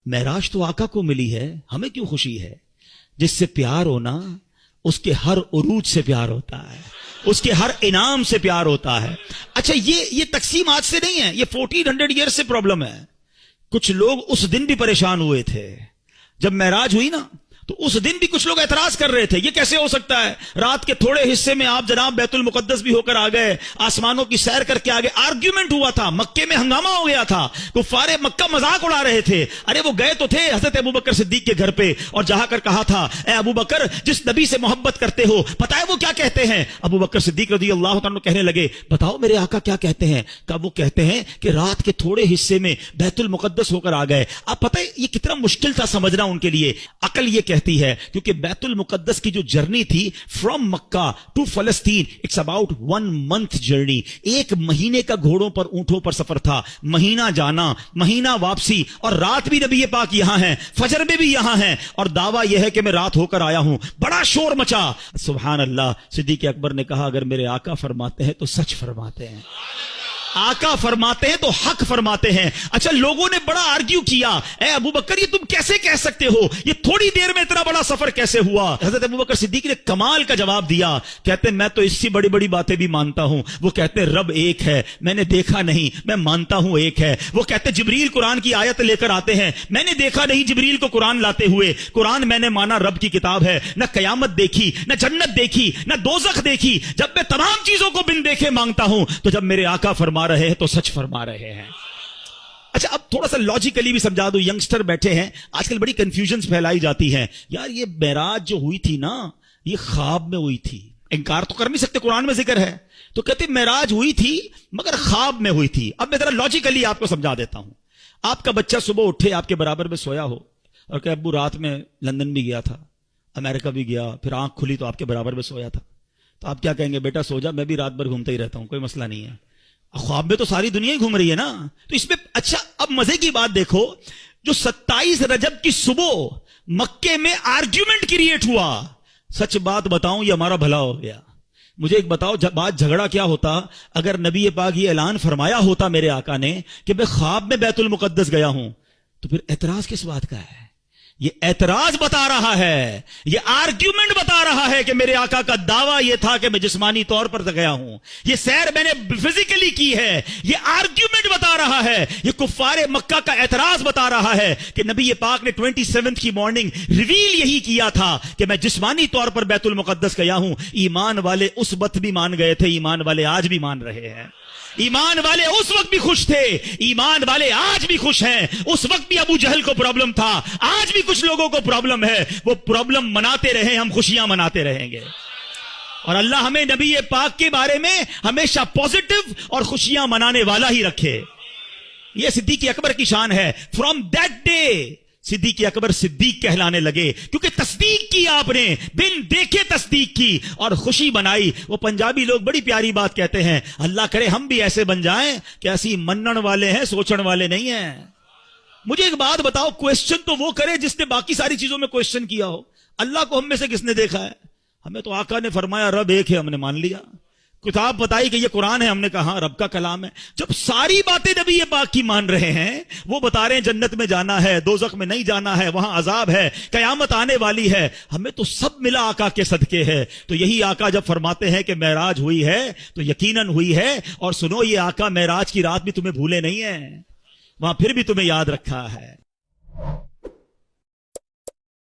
معراج تو آقا کو ملی ہے، ہمیں کیوں خوشی ہے؟ جس سے پیار ہونا اس کے ہر عروج سے پیار ہوتا ہے، اس کے ہر انعام سے پیار ہوتا ہے۔ اچھا یہ تقسیم آج سے نہیں ہے، یہ 1400 ایئر سے پرابلم ہے۔ کچھ لوگ اس دن بھی پریشان ہوئے تھے جب معراج ہوئی نا، تو اس دن بھی کچھ لوگ اعتراض کر رہے تھے، یہ کیسے ہو سکتا ہے؟ رات کے تھوڑے حصے میں آپ جناب بیت المقدس بھی ہو کر آ گئے، آسمانوں کی سیر کر کے آ گئے۔ آرگیومنٹ ہوا تھا، مکے میں ہنگامہ ہو گیا تھا، کفار مکہ مذاق اڑا رہے تھے۔ ارے وہ گئے تو تھے حضرت ابوبکر صدیق کے گھر پہ اور جہاں کر کہا تھا، اے ابوبکر جس نبی سے محبت کرتے ہو پتہ ہے وہ کیا کہتے ہیں؟ ابوبکر صدیق رضی اللہ تعالیٰ کہنے لگے، بتاؤ میرے آقا کیا کہتے ہیں؟ کہ وہ کہتے ہیں کہ رات کے تھوڑے حصے میں بیت المقدس ہو کر آ گئے۔ اب پتہ ہے یہ کتنا مشکل تھا سمجھنا ان کے لیے۔ عقل یہ کہتی ہے کیونکہ بیت المقدس کی جو جرنی تھی فرام مکہ ٹو فلسطین، اٹس اباؤٹ 1 month جرنی، 1 مہینے کا گھوڑوں پر اونٹوں پر سفر تھا، مہینہ جانا مہینہ واپسی، اور رات بھی نبی پاک یہاں ہیں، فجر میں بھی یہاں ہیں، اور دعویٰ یہ ہے کہ میں رات ہو کر آیا ہوں۔ بڑا شور مچا، سبحان اللہ۔ صدیق اکبر نے کہا اگر میرے آقا فرماتے ہیں تو سچ فرماتے ہیں، آقا فرماتے ہیں تو حق فرماتے ہیں۔ اچھا لوگوں نے بڑا آرگیو کیا، اے ابوبکر یہ تم کیسے کہہ سکتے ہو، یہ تھوڑی دیر میں اتنا بڑا سفر کیسے ہوا؟ حضرت ابوبکر صدیق نے کمال کا جواب دیا، کہتے ہیں میں تو اس سے بڑی بڑی باتیں بھی مانتا ہوں۔ وہ کہتے ہیں رب ایک ہے، میں نے دیکھا نہیں، میں مانتا ہوں ایک ہے۔ وہ کہتے ہیں جبریل قرآن کی آیت لے کر آتے ہیں، میں نے دیکھا نہیں جبریل کو قرآن لاتے ہوئے، قرآن میں نے مانا رب کی کتاب ہے، نہ قیامت دیکھی، نہ جنت دیکھی، نہ دوزخ دیکھی، جب میں تمام چیزوں کو بن دیکھے مانگتا ہوں، تو جب میرے آقا فرما رہے ہیں تو سچ فرما رہے ہیں۔ اچھا اب تھوڑا سا لاجیکلی بھی سمجھا دو، ینگسٹر بیٹھے ہیں آج کل بڑی کنفیوژنز پھیلائی جاتی ہیں، یار یہ معراج جو ہوئی تھی نا یہ خواب میں ہوئی تھی، انکار تو کر نہیں سکتے، قرآن میں ذکر ہے، تو کہتے معراج ہوئی تھی مگر خواب میں ہوئی تھی۔ اب میں ذرا لاجیکلی آپ کو سمجھا دیتا ہوں۔ آپ کا بچہ صبح اٹھے آپ کے برابر میں سویا ہو اور کہ ابو رات میں لندن بھی گیا تھا، امریکہ بھی گیا، پھر آنکھ کھلی تو آپ کے برابر میں سویا تھا، تو آپ کیا کہیں گے؟ بیٹا سو جا، میں بھی رات بھر گھومتا ہی رہتا ہوں، کوئی مسئلہ نہیں ہے۔ خواب میں تو ساری دنیا ہی گھوم رہی ہے نا، تو اس میں اچھا اب مزے کی بات دیکھو، جو 27 رجب کی صبح مکے میں آرگیومنٹ کریٹ ہوا، سچ بات بتاؤں یہ ہمارا بھلا ہو گیا۔ مجھے ایک بتاؤ بات جھگڑا کیا ہوتا اگر نبی پاک یہ اعلان فرمایا ہوتا میرے آقا نے کہ میں خواب میں بیت المقدس گیا ہوں، تو پھر اعتراض کس بات کا ہے؟ یہ اعتراض بتا رہا ہے، یہ آرگیومنٹ بتا رہا ہے کہ میرے آقا کا دعویٰ یہ تھا کہ میں جسمانی طور پر گیا ہوں، یہ سیر میں نے فزیکلی کی ہے، یہ آرگیومنٹ بتا رہا ہے، یہ کفار مکہ کا اعتراض بتا رہا ہے کہ نبی پاک نے 27 کی مارننگ ریویل یہی کیا تھا کہ میں جسمانی طور پر بیت المقدس گیا ہوں۔ ایمان والے اس وقت بھی مان گئے تھے، ایمان والے آج بھی مان رہے ہیں، ایمان والے اس وقت بھی خوش تھے، ایمان والے آج بھی خوش ہیں۔ اس وقت بھی ابو جہل کو پرابلم تھا، آج بھی کچھ لوگوں کو پرابلم ہے، وہ پرابلم مناتے رہیں، ہم خوشیاں مناتے رہیں گے، اور اللہ ہمیں نبی پاک کے بارے میں ہمیشہ پازیٹو اور خوشیاں منانے والا ہی رکھے۔ یہ صدیق اکبر کی شان ہے۔ فرام دیٹ ڈے صدیق اکبر صدیق کہلانے لگے، کیونکہ تصدیق کی، آپ نے بن دیکھے تصدیق کی اور خوشی بنائی۔ وہ پنجابی لوگ بڑی پیاری بات کہتے ہیں، اللہ کرے ہم بھی ایسے بن جائیں کہ ایسی منن والے ہیں، سوچن والے نہیں ہیں۔ مجھے ایک بات بتاؤ، کوشچن تو وہ کرے جس نے باقی ساری چیزوں میں کوشچن کیا ہو، اللہ کو ہم میں سے کس نے دیکھا ہے؟ ہمیں تو آقا نے فرمایا رب ایک ہے، ہم نے مان لیا۔ کتاب بتائی کہ یہ قرآن ہے، ہم نے کہا ہاں رب کا کلام ہے۔ جب ساری باتیں نبی پاک کی مان رہے ہیں، وہ بتا رہے ہیں جنت میں جانا ہے، دوزخ میں نہیں جانا ہے، وہاں عذاب ہے، قیامت آنے والی ہے، ہمیں تو سب ملا آقا کے صدقے ہے۔ تو یہی آقا جب فرماتے ہیں کہ معراج ہوئی ہے تو یقیناً ہوئی ہے، اور سنو یہ آقا معراج کی رات بھی تمہیں بھولے نہیں ہیں، وہاں پھر بھی تمہیں یاد رکھا ہے۔